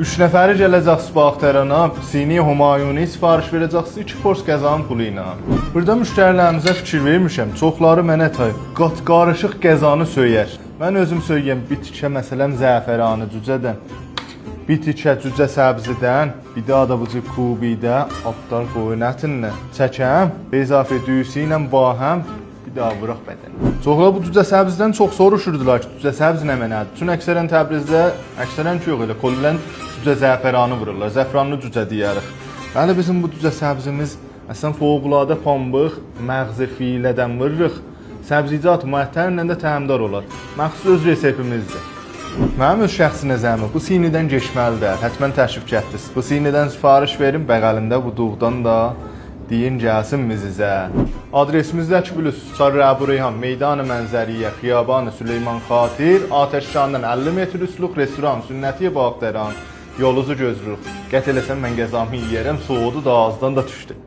3 nəfəri gələcəksiniz bu axtarana, sini Humayuni sifariş verəcəksiniz 2 pors qəzanın pulu ilə. Burada müştərilərimizə fikir vermişəm. Çoxları mənə qarışıq qəzanı söyər. Mən özüm söyləyəm, bir tikə məsələn zəfəranı cücədən, bir tikə cücə səbzidən, bir daha da bu kubidə atlar qoyun ətindən çəkəm, izafə düyüsü ilə bahəm, bir daha vuraq bədəni. Çoxlar bu cücə səbzidən çox soruşurdular ki, cücə səbzi nə mənədir? Çünki əksərən Təbrizdə, əksərən ki yox elə, kollən cücə zəfəranı vururlar, zəfranlı cücə deyərik. Bəli, bizim bu cücə səbzimiz əslən fövqəladə pambıq, məğzi filədən vururuq. Səbzicat müəttəllə də təhəmdar olar. Məxsus öz reseptimizdir. Mənim öz şəxsi nəzərimə bu sinidən keçməlidir. Hətmən təşrif gətirsiniz. Bu sinidən sifariş verin, bəğəlində bu duğdan da deyin gəlsin bizizə. Adresimizdəki bilirsiniz, Çarrəbu Reyhan, Meydan-ı Mənzəriyyə, Xiyaban-ı Süleyman Xatir, Atəşkandan 50 metr üslük restoran, Sünnəti Bağdəran, yolunuzu gözləyirik. Qət eləsən mən qəzamı yeyərəm, soğudu da ağızdan da düşdü.